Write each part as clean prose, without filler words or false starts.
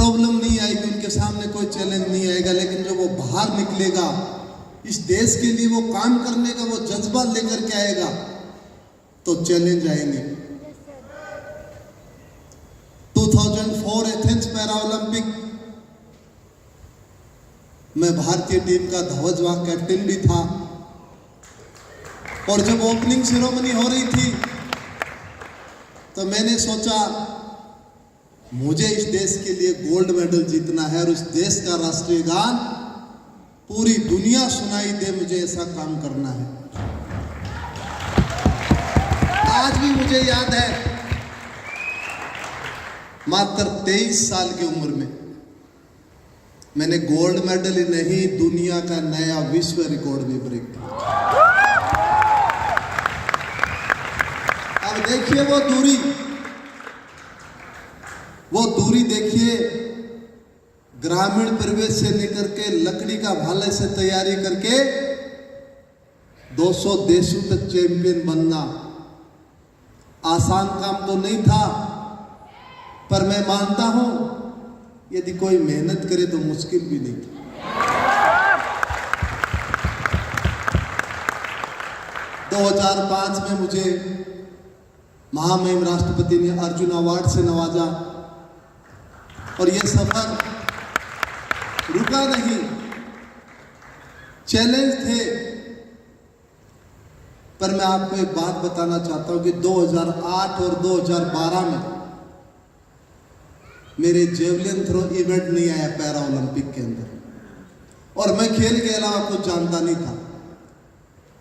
Problem नहीं आएगी, उनके सामने कोई चैलेंज नहीं आएगा, लेकिन जब वो बाहर निकलेगा, इस देश के लिए वो काम करने का वो जज्बा लेकर के आएगा, तो चैलेंज आएंगे। 2004 एथेंस पैरा ओलंपिक में भारतीय टीम का ध्वजवाहक कैप्टन भी था, और जब ओपनिंग सेरेमनी हो रही थी तो मैंने सोचा मुझे इस देश के लिए गोल्ड मेडल जीतना है और इस देश का राष्ट्रीय गान पूरी दुनिया सुनाई दे, मुझे ऐसा काम करना है। आज भी मुझे याद है, मात्र 23 साल की उम्र में मैंने गोल्ड मेडल ही नहीं, दुनिया का नया विश्व रिकॉर्ड भी ब्रेक किया। अब देखिए वो दूरी देखिए, ग्रामीण परिवेश से लेकर के लकड़ी का भाले से तैयारी करके 200 देशों तक चैंपियन बनना आसान काम तो नहीं था, पर मैं मानता हूं यदि कोई मेहनत करे तो मुश्किल भी नहीं था। 2005 में मुझे महामहिम राष्ट्रपति ने अर्जुन अवार्ड से नवाजा, और यह सफर रुका नहीं, चैलेंज थे। पर मैं आपको एक बात बताना चाहता हूं कि 2008 और 2012 में मेरे जेवलिन थ्रो इवेंट नहीं आया पैरा ओलंपिक के अंदर, और मैं खेल के अलावा कुछ जानता नहीं था।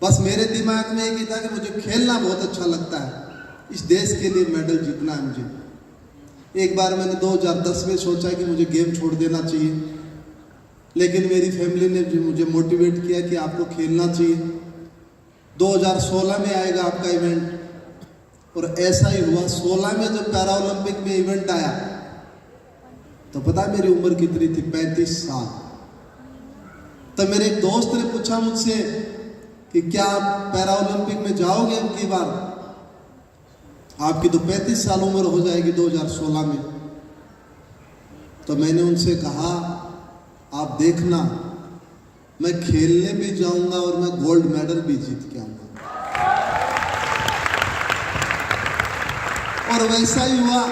बस मेरे दिमाग में एक ही था कि मुझे खेलना बहुत अच्छा लगता है, इस देश के लिए मेडल जीतना है मुझे। एक बार मैंने 2010 में सोचा कि मुझे गेम छोड़ देना चाहिए, लेकिन मेरी फैमिली ने मुझे मोटिवेट किया कि आपको खेलना चाहिए। 2016 में आएगा आपका इवेंट, और ऐसा ही हुआ। 16 में जब पैरा ओलंपिक में इवेंट आया तो पता है मेरी उम्र कितनी थी? 35 साल। तो मेरे एक दोस्त ने पूछा मुझसे कि क्या आप पैरा ओलंपिक में जाओगे अब की बार? आपकी तो 35 साल उम्र हो जाएगी 2016 में। तो मैंने उनसे कहा, आप देखना, मैं खेलने भी जाऊंगा और मैं गोल्ड मेडल भी जीत के आऊंगा। और वैसा ही हुआ।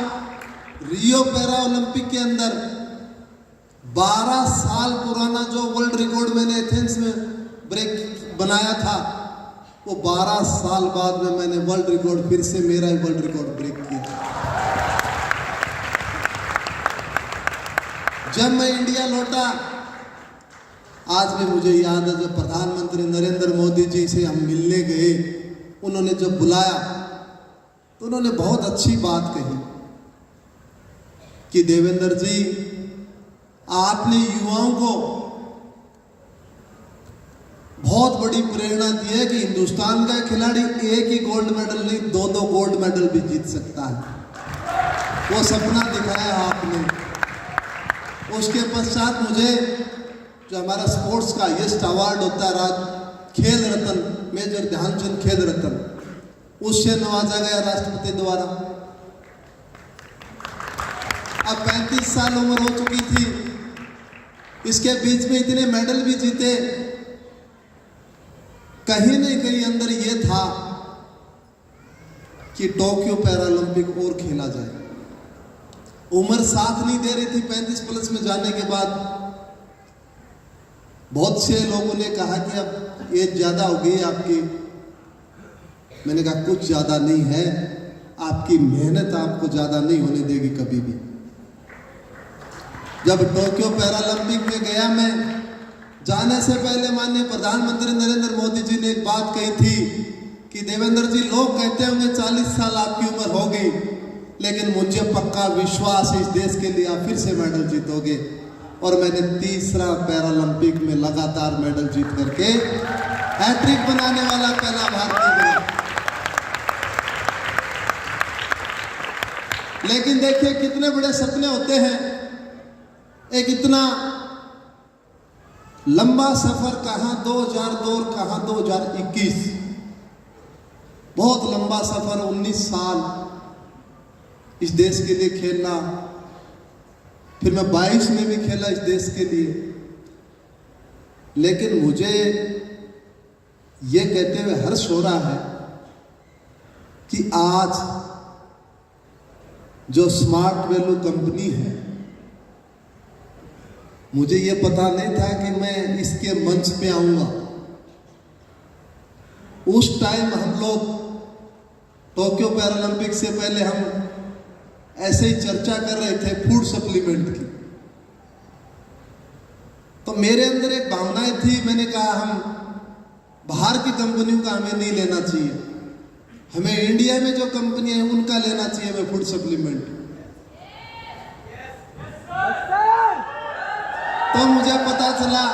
रियो पैरा ओलंपिक के अंदर 12 साल पुराना जो वर्ल्ड रिकॉर्ड मैंने एथेंस में ब्रेक बनाया था, वो 12 साल बाद में मैंने वर्ल्ड रिकॉर्ड, फिर से मेरा ही वर्ल्ड रिकॉर्ड ब्रेक किया। जब मैं इंडिया लौटा, आज भी मुझे याद है, जब प्रधानमंत्री नरेंद्र मोदी जी से हम मिलने गए, उन्होंने जब बुलाया तो उन्होंने बहुत अच्छी बात कही कि देवेंद्र जी, आपने युवाओं को बहुत बड़ी प्रेरणा दी है कि हिंदुस्तान का खिलाड़ी एक ही गोल्ड मेडल नहीं, 2-2 गोल्ड मेडल भी जीत सकता है। वो सपना दिखाया आपने। उसके पश्चात मुझे जो हमारा स्पोर्ट्स का हाईएस्ट अवार्ड होता है, खेल रत्न, मेजर ध्यानचंद खेल रत्न, उससे नवाजा गया राष्ट्रपति द्वारा। अब 35 साल उम्र हो चुकी थी, इसके बीच में इतने मेडल भी जीते। कहीं न कहीं अंदर ये था कि टोक्यो पैरालंपिक और खेला जाए। उम्र साथ नहीं दे रही थी। 35 प्लस में जाने के बाद बहुत से लोगों ने कहा कि अब एज ज्यादा हो गई आपकी। मैंने कहा कुछ ज्यादा नहीं है, आपकी मेहनत आपको ज्यादा नहीं होने देगी कभी भी। जब टोक्यो पैरालंपिक में गया मैं, जाने से पहले माननीय प्रधानमंत्री नरेंद्र मोदी जी ने एक बात कही थी कि देवेंद्र जी, लोग कहते होंगे 40 साल आपकी उम्र हो गई, लेकिन मुझे पक्का विश्वास है इस देश के लिए आप फिर से मेडल जीतोगे। और मैंने तीसरा पैरालंपिक में लगातार मेडल जीत करके हैट्रिक बनाने वाला पहला भारतीय बना। लेकिन देखिए कितने बड़े सपने होते हैं। एक इतना लंबा सफर, कहां 2002 और कहां 2021, बहुत लंबा सफर। 19 साल इस देश के लिए खेलना, फिर मैं 22 में भी खेला इस देश के लिए। लेकिन मुझे ये कहते हुए हर्ष हो रहा है कि आज जो स्मार्ट वैल्यू कंपनी है, मुझे ये पता नहीं था कि मैं इसके मंच पे आऊंगा। उस टाइम हम लोग टोक्यो पैरालंपिक से पहले हम ऐसे ही चर्चा कर रहे थे फूड सप्लीमेंट की। तो मेरे अंदर एक भावनाएं थी, मैंने कहा हम बाहर की कंपनियों का हमें नहीं लेना चाहिए, हमें इंडिया में जो कंपनियां हैं उनका लेना चाहिए हमें फूड सप्लीमेंट। तो मुझे पता चला,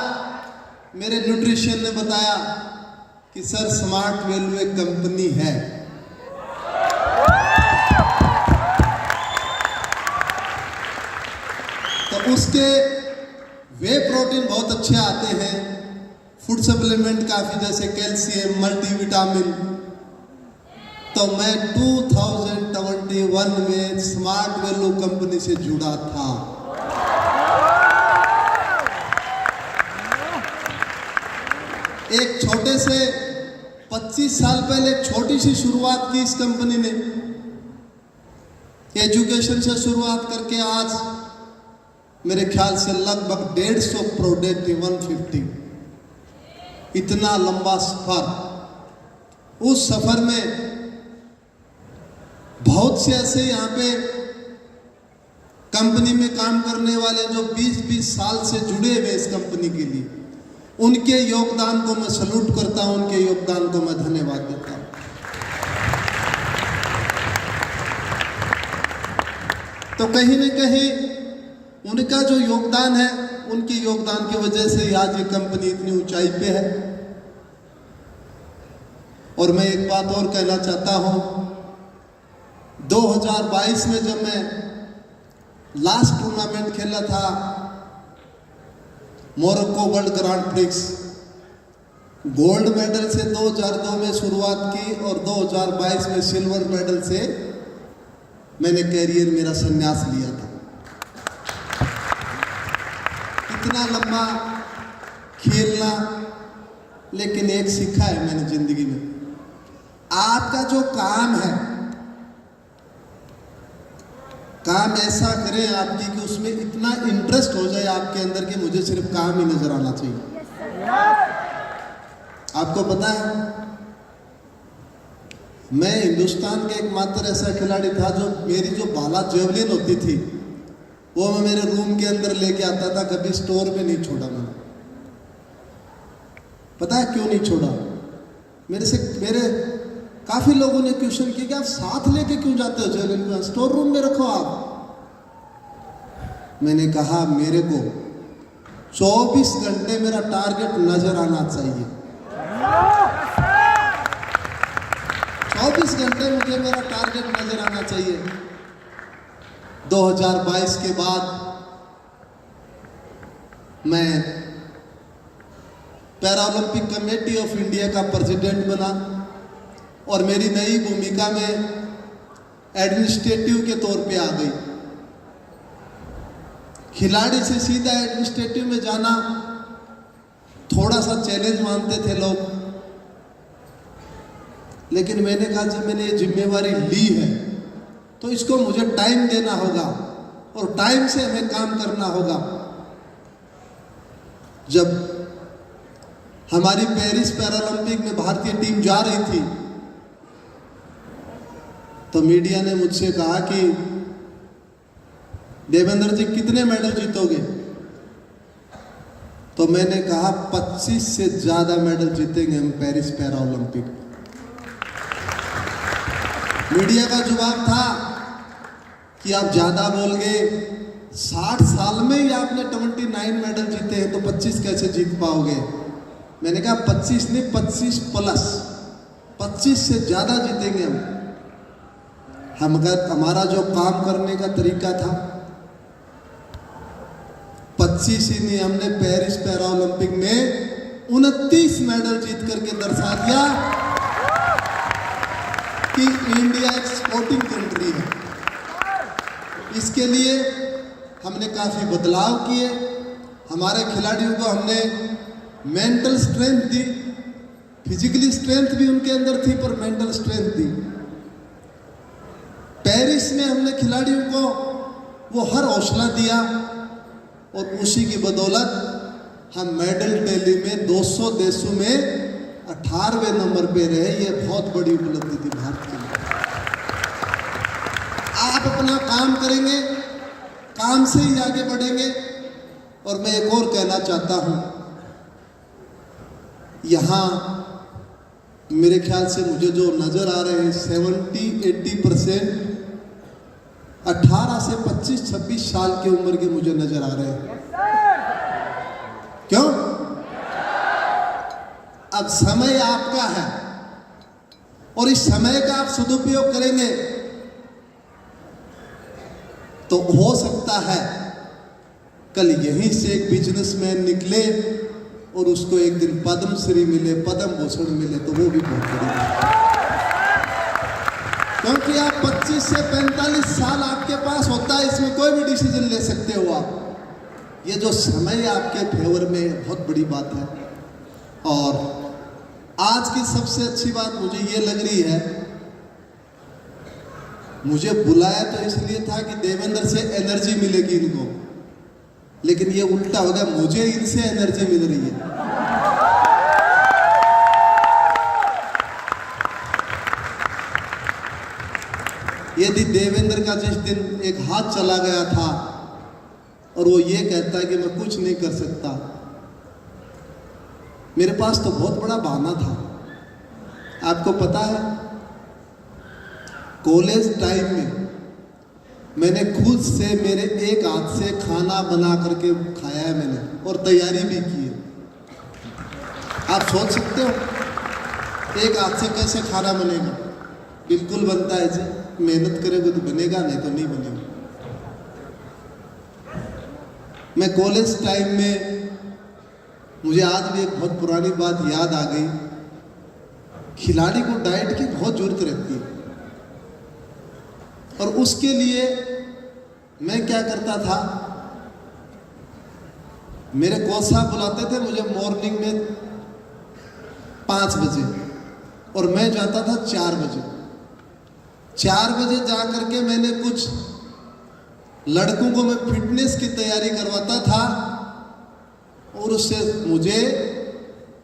मेरे न्यूट्रिशन ने बताया कि सर स्मार्ट वैल्यू एक कंपनी है। तो उसके वे प्रोटीन बहुत अच्छे आते हैं, फूड सप्लीमेंट काफी, जैसे कैल्शियम, मल्टीविटामिन। तो मैं 2021 में स्मार्ट वैल्यू कंपनी से जुड़ा था। एक छोटे से 25 साल पहले छोटी सी शुरुआत की इस कंपनी ने, एजुकेशन से शुरुआत करके आज मेरे ख्याल से लगभग 150 प्रोडक्ट, 150, इतना लंबा सफर। उस सफर में बहुत से ऐसे यहाँ पे कंपनी में काम करने वाले जो 20-20 साल से जुड़े हुए इस कंपनी के लिए, उनके योगदान को मैं सल्यूट करता हूं, उनके योगदान को मैं धन्यवाद देता हूं। तो कहीं न कहीं उनका जो योगदान है, उनके योगदान की वजह से आज ये कंपनी इतनी ऊंचाई पे है। और मैं एक बात और कहना चाहता हूं, 2022 में जब मैं लास्ट टूर्नामेंट खेला था Morocco world grand prix, gold medal से 2002 में शुरुआत की और 2022 में सिल्वर मेडल से मैंने कैरियर मेरा संन्यास लिया था। इतना लंबा खेलना, लेकिन एक सीखा है मैंने जिंदगी में, आपका जो काम है, काम ऐसा करें आपकी कि उसमें इतना इंटरेस्ट हो जाए आपके अंदर कि मुझे सिर्फ काम ही नजर आना चाहिए। आपको पता है, मैं हिंदुस्तान का एकमात्र ऐसा खिलाड़ी था जो मेरी जो भाला जेवलिन होती थी वो मैं मेरे रूम के अंदर लेके आता था, कभी स्टोर में नहीं छोड़ा मैंने। पता है क्यों नहीं छोड़ा? मेरे काफी लोगों ने क्वेश्चन किया कि आप साथ लेके क्यों जाते हो जेवलिन को, स्टोर रूम में रखो आप। मैंने कहा मेरे को 24 घंटे मेरा टारगेट नजर आना चाहिए। 24 घंटे मुझे मेरा टारगेट नजर आना चाहिए। 2022 के बाद मैं para Olympic committee of India का प्रेसिडेंट बना और मेरी नई भूमिका में एडमिनिस्ट्रेटिव के तौर पे आ गई। खिलाड़ी से सीधा एडमिनिस्ट्रेटिव में जाना थोड़ा सा चैलेंज मानते थे लोग, लेकिन मैंने कहा जब मैंने ये जिम्मेवारी ली है तो इसको मुझे टाइम देना होगा और टाइम से हमें काम करना होगा। जब हमारी पेरिस पैरालंपिक में भारतीय टीम जा रही थी तो मीडिया ने मुझसे कहा कि देवेंद्र जी कितने मेडल जीतोगे? तो मैंने कहा 25 से ज्यादा मेडल जीतेंगे हम पेरिस पैरा ओलंपिक। मीडिया का जवाब था कि आप ज्यादा बोल गए, 60 साल में ही आपने 29 मेडल जीते हैं तो 25 कैसे जीत पाओगे? मैंने कहा 25 नहीं, 25 प्लस, 25 से ज्यादा जीतेंगे हम। हमारा जो काम करने का तरीका था, 25 ही नहीं, हमने पेरिस पैरा ओलंपिक में 29 मेडल जीत करके दर्शा दिया कि इंडिया एक स्पोर्टिंग कंट्री है। इसके लिए हमने काफ़ी बदलाव किए। हमारे खिलाड़ियों को हमने मेंटल स्ट्रेंथ दी, फिजिकली स्ट्रेंथ भी उनके अंदर थी पर मेंटल स्ट्रेंथ दी। पेरिस में हमने खिलाड़ियों को वो हर हौसला दिया और उसी की बदौलत हम मेडल टैली में 200 देशों में 18वें नंबर पे रहे। ये बहुत बड़ी उपलब्धि थी भारत के लिए। आप अपना काम करेंगे, काम से ही आगे बढ़ेंगे। और मैं एक और कहना चाहता हूं, यहां मेरे ख्याल से मुझे जो नजर आ रहे हैं 70-80% 18 से 25-26 साल की उम्र के मुझे नजर आ रहे हैं। क्यों? अब समय आपका है और इस समय का आप सदुपयोग करेंगे तो हो सकता है कल यहीं से एक बिजनेसमैन निकले और उसको एक दिन पद्मश्री मिले, पद्म भूषण मिले, तो वो भी बहुत बड़ी बात है। क्योंकि आप 25 से 45 साल आपके पास होता है, इसमें कोई भी डिसीजन ले सकते हो आप। ये जो समय आपके फेवर में बहुत बड़ी बात है। और आज की सबसे अच्छी बात मुझे ये लग रही है, मुझे बुलाया तो इसलिए था कि देवेंद्र से एनर्जी मिलेगी इनको, लेकिन ये उल्टा हो गया, मुझे इनसे एनर्जी मिल रही है। यदि देवेंद्र का जिस दिन एक हाथ चला गया था और वो ये कहता है कि मैं कुछ नहीं कर सकता, मेरे पास तो बहुत बड़ा बहाना था। आपको पता है, कॉलेज टाइम में मैंने खुद से मेरे एक हाथ से खाना बना करके खाया है मैंने, और तैयारी भी की है। आप सोच सकते हो एक हाथ से कैसे खाना बनेगा? बिल्कुल बनता है जी, मेहनत करेंगे तो बनेगा, नहीं तो नहीं बनेगा। मैं कॉलेज टाइम में, मुझे आज भी एक बहुत पुरानी बात याद आ गई। खिलाड़ी को डाइट की बहुत जरूरत रहती है और उसके लिए मैं क्या करता था, मेरे कोच साहब बुलाते थे मुझे मॉर्निंग में 5 बजे और मैं जाता था 4 बजे। 4 बजे जा करके मैंने कुछ लड़कों को मैं फिटनेस की तैयारी करवाता था और उससे मुझे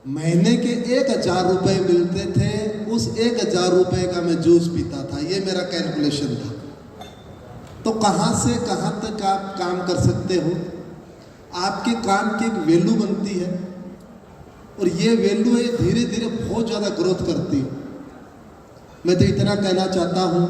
महीने के 1000 रुपए मिलते थे। उस 1000 रुपए का मैं जूस पीता था। ये मेरा कैलकुलेशन था। तो कहाँ से कहाँ तक आप काम कर सकते हो? आपके काम की एक वैल्यू बनती है और ये वैल्यू है धीरे धीरे बहुत ज़्यादा ग्रोथ करती है। मैं तो इतना कहना चाहता हूँ